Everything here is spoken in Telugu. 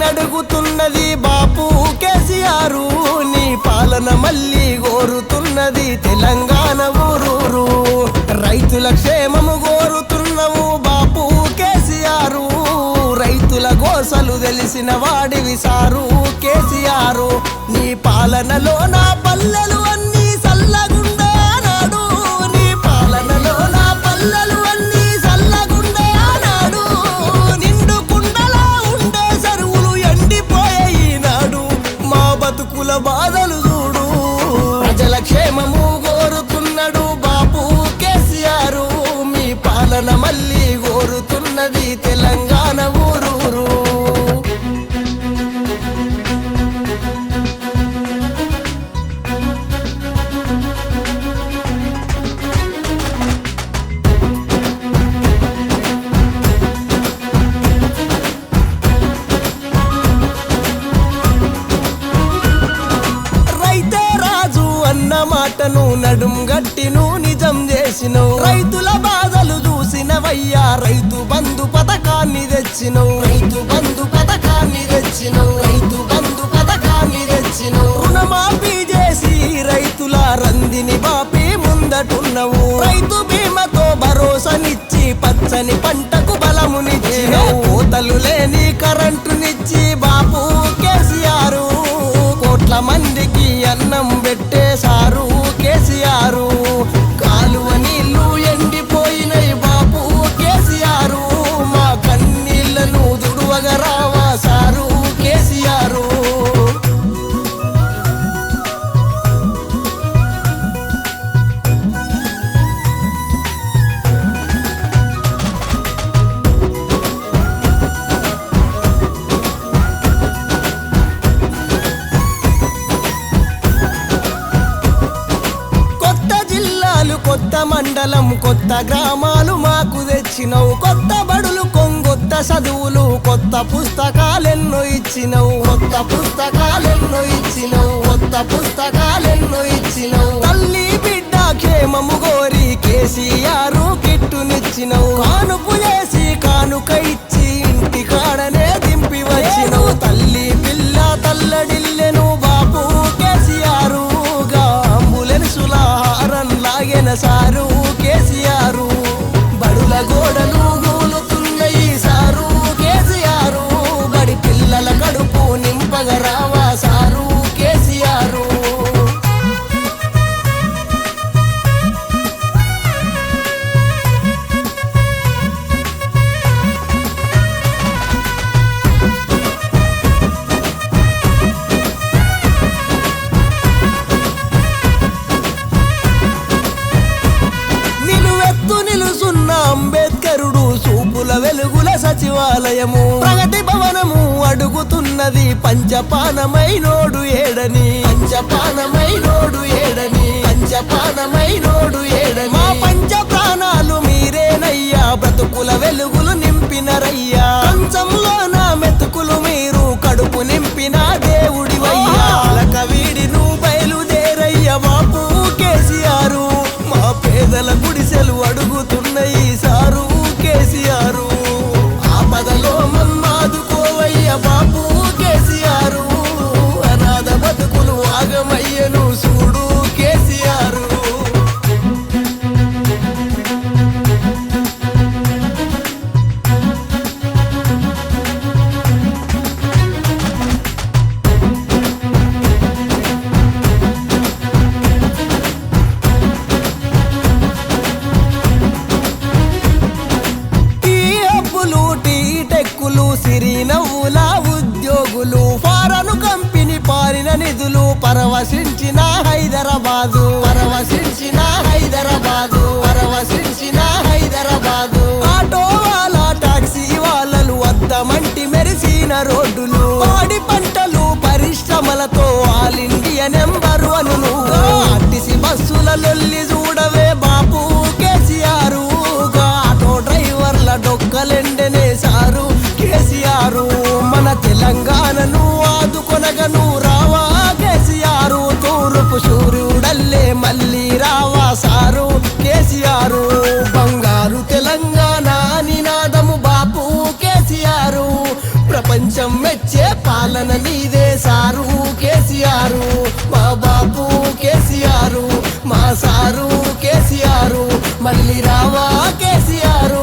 అడుగుతున్నది బాపు కేసీఆర్, నీ పాలన మళ్ళీ కోరుతున్నది తెలంగాణ ఊరూరు. రైతుల క్షేమము కోరుతున్నవు బాపు కేసీఆర్, రైతుల గోసలు తెలిసిన వాడివి సారు కేసీఆర్. నీ పాలనలో నా పల్లెలు అన్నీ సల్లగుండే అన్నాడు, నీ పాలనలో నా పల్లెలు అన్నీ సల్లగుండే అన్నాడు. నిండు కుండలా ఉండే సరువులు ఎండిపోయే ఈనాడు, మా బతుకుల బాధలు చూడు. ప్రజల క్షేమము కోరుతున్నాడు బాపు కేసీఆర్, మీ పాలన మళ్ళీ కోరుతున్నది తెలంగాణ ఊరూరు. అన్న మాటను నడుం గట్టిను నిజం చేసినవు, రైతుల బాధలు చూసినవయ్యా, రైతు బంధు పథకాన్ని తెచ్చినవు, రైతు బంధు పథకాన్ని తెచ్చినవు, రైతు బంధు పథకాన్ని తెచ్చినవు. రుణమాఫీ చేసి రైతుల రందిని బాపి ముందటున్నవు, రైతు బీమాతో భరోసానిచ్చి పచ్చని పంటకు బలమునిచ్చినవు. కోతలు లేని కరెంటునిచ్చి బాపు కేసీఆర్, కోట్ల మందికి అన్నం పెట్టేశారు కేసీఆర్. కాలువ నీళ్లు ఎండిపోయినై బాపు కేసీఆర్, మా కన్నీళ్లను దుడువగా రావా సారు కేసీఆర్. కొత్త మండలం కొత్త గ్రామాలు మాకు తెచ్చినవు, కొత్త బడులు కొంగొత్త చదువులు, కొత్త పుస్తకాలెన్నో ఇచ్చినవు, కొత్త పుస్తకాలెన్నో ఇచ్చినవు, కొత్త పుస్తకాలెన్నో ఇచ్చినవు. తల్లి బిడ్డ క్షేమము గోరి కేసీఆర్ కిట్టునిచ్చినవు, కానుపు చేసి కానుక ఇచ్చి ఇంటి కాడనే దింపి వచ్చినవు. తల్లి పిల్ల తల్లడిల్లెను బాపు కేసీఆర్, అంబులెన్సుల హారన్ లాగెన సారు కేసీఆర్. బడుల గోడలు గూలుతున్నాయి సారు కేసీఆర్, బడి పిల్లల కడుపు నింపగా రావా సారు కేసీఆర్. అంబేద్కరుడు చూపుల వెలుగుల సచివాలయము, ప్రగతి భవనము అడుగుతున్నది పంచపానమైనోడు ఏడని, పంచపానమైనోడు ఏడని, పంచపానమైనోడు ఏడని. మా పంచ ప్రాణాలు మీరేనయ్యా, బ్రతుకుల వెలుగులు నింపినరయ్యా, కంచంలో నా మెతుకులు మీరు కడుపు నింపిన దేవుడివయ్యా. అలక వీడి నువ్వు బయలుదేరయ్య బాపు కేసీఆర్, మా పేదల గుడిసెలు అడుగుతున్నాయి సారు కేసీఆర్. ఆపదలో మమ్మాదుకోవయ్య బాపు కేసీఆర్, అనాథ బతుకులు ఆగమయ్యను చూడు కేసీఆర్. సిరినవ్వుల ఉద్యోగులు, ఫారను కంపెనీ పారిన నిధులు, పరవశించిన హైదరాబాదు, పరవశించిన హైదరాబాదు, పరవశించిన హైదరాబాదు. ఆటో వాళ్ళ టాక్సీ వాళ్ళలు వద్దమంటి మెరిసిన రోడ్డులు, పాడి పంటలు పరిశ్రమలతో all India number one. RTC బస్సుల లొల్లి చూడవే బాపు కేసీఆర్, ఆటో డ్రైవర్ల డొక్కలెండనే సారు కేసీఆర్. మన తెలంగాణను ఆదుకొనగను రావా కేసీఆర్, తూర్పు సూర్యుడల్లే మళ్ళీ రావా సారు కేసీఆర్. బంగారు తెలంగాణ నినాదము బాపు కేసీఆర్, ప్రపంచం మెచ్చే పాలన నీదే సారు కేసీఆర్, మా బాపు కేసీఆర్, మా సారు కేసీఆర్, మళ్ళీ రావా కేసీఆర్.